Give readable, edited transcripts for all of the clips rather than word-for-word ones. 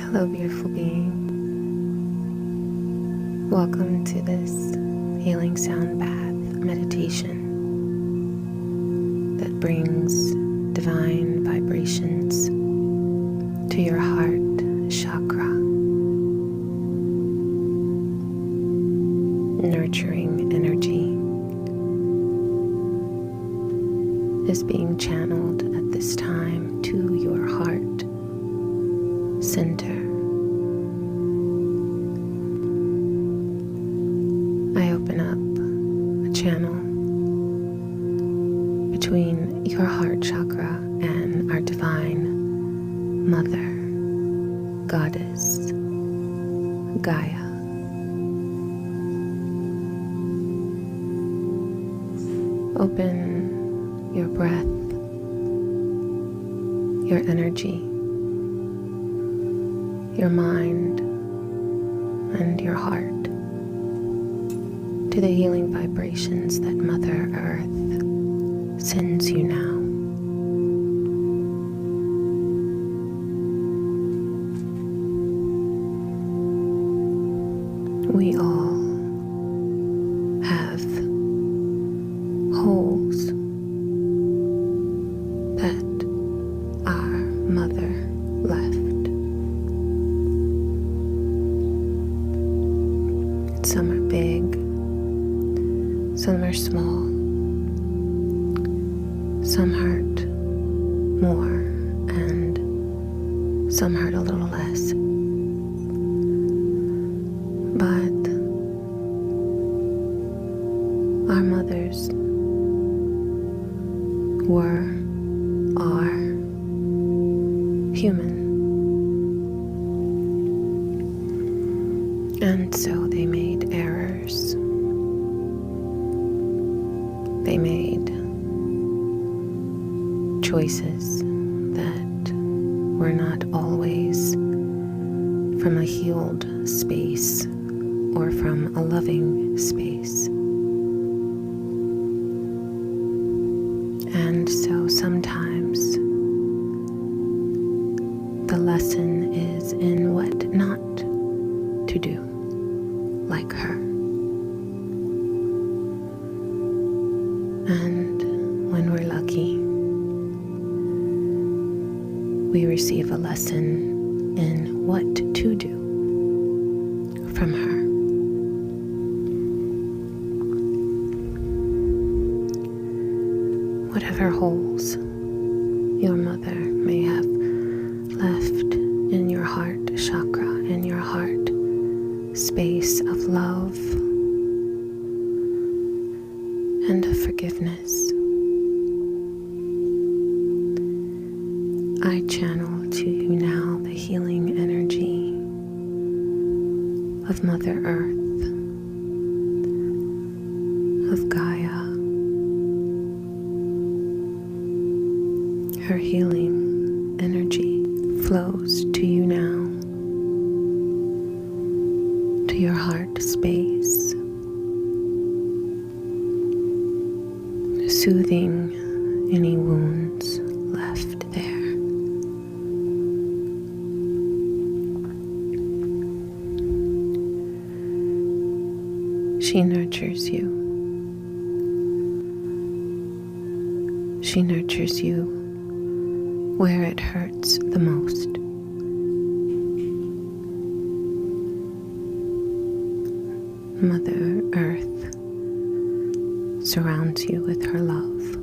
Hello, beautiful being. Welcome to this healing sound bath meditation that brings divine vibrations to your heart chakra, nurturing energy is being channeled at this time to your heart center. I open up a channel between your heart chakra and our divine mother, goddess, Gaia. Open your breath, your energy, your mind, and your heart to the healing vibrations that Mother Earth sends you now. We all have holes that our mother left. Some are big, some are small, some hurt more, and some hurt a little less. But our mothers are human. And so they made errors. They made choices that were not always from a healed space or from a loving space. And so sometimes the lesson is in what not to do like her. And when we're lucky, we receive a lesson in what to do from her. Whatever holes your mother may have left in your heart chakra, in your heart space of love and of forgiveness, I channel to you now the healing energy of Mother Earth, of Gaia. Her healing energy flows to you now, to your heart space, soothing any wounds left there. She nurtures you. She nurtures you where it hurts the most. Mother Earth surrounds you with her love.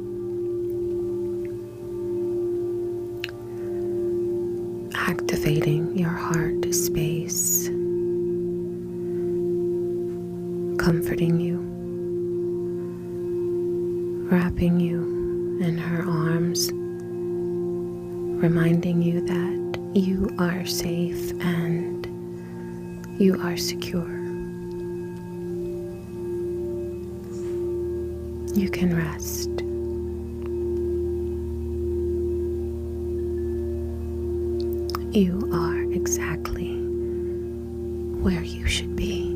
Activating your heart space, comforting you, wrapping you in her arms, reminding you that you are safe and you are secure. You can rest. You are exactly where you should be.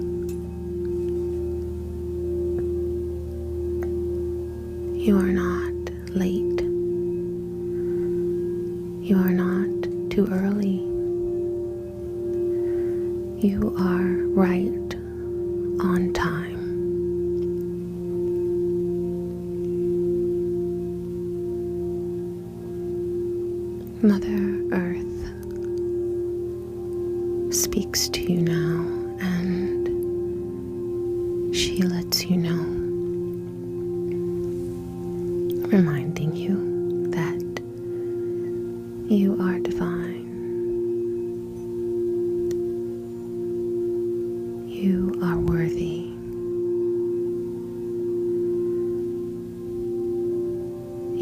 You are not late. You are not too early. You are right on time. Mother Earth speaks to you now, and she lets you know, reminding you that you are divine. You are worthy.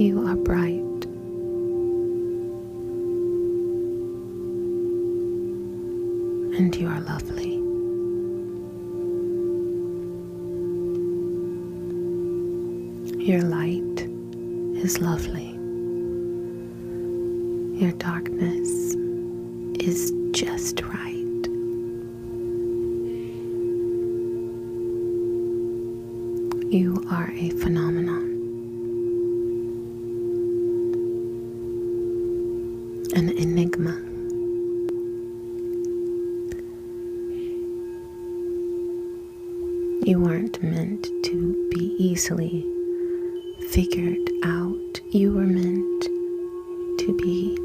You are bright. And you are lovely. Your light is lovely. Your darkness is just right. You are a phenomenon, an enigma. You weren't meant to be easily figured out. You were meant to be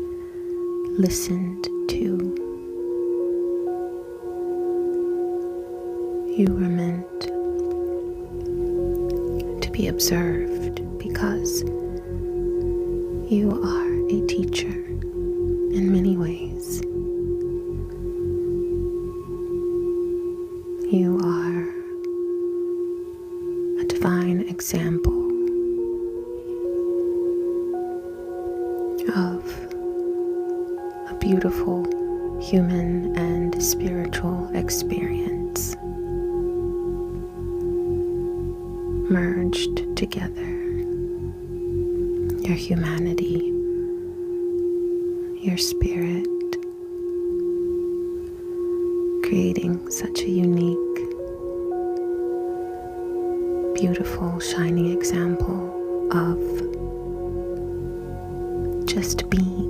listened to. You were meant to be observed because you are a teacher in many ways. You are a divine example of a beautiful human and spiritual experience merged together. Your humanity, your spirit, creating such a unique, beautiful, shining example of just being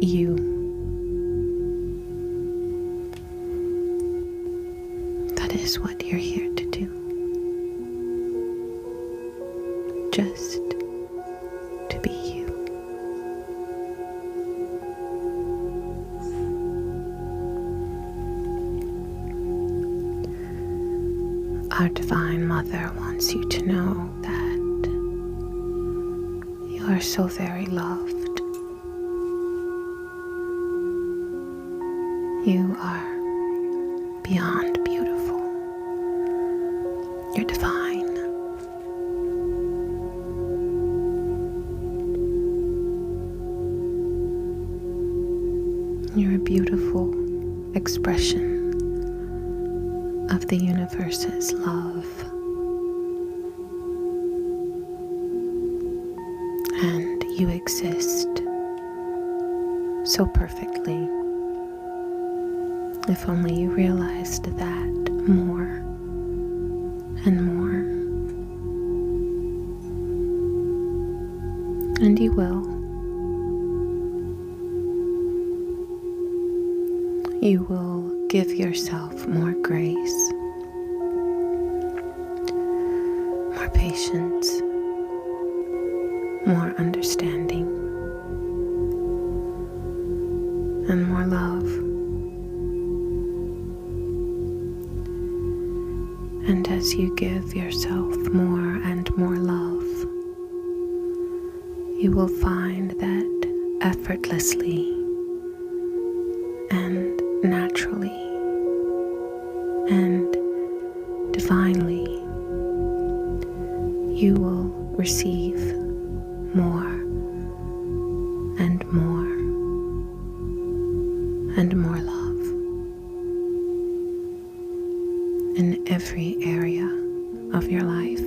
you. That is what you're here to do. Just to be you. Our Divine Mother wants you to know that you are so very loved. You are beyond beautiful. You're divine. You're a beautiful expression of the universe's love. And you exist so perfectly. If only you realized that more and more. And you will. You will give yourself more grace, more patience, more understanding, and more love. And as you give yourself more and more love, you will find that effortlessly and naturally and divinely you will receive more and more and more love in every area of your life.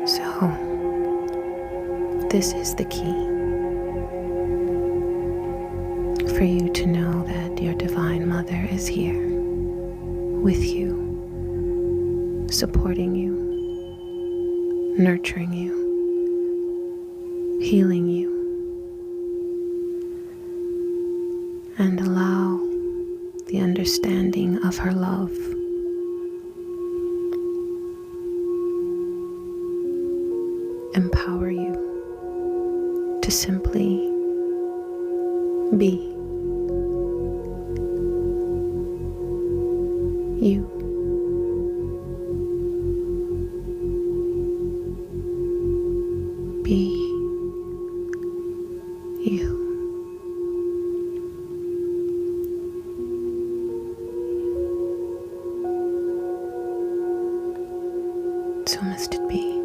So, this is the key for you to know that your Divine Mother is here with you supporting you, nurturing you, healing you, and allow the understanding of her love empower you to simply be you. Be you. So must it be.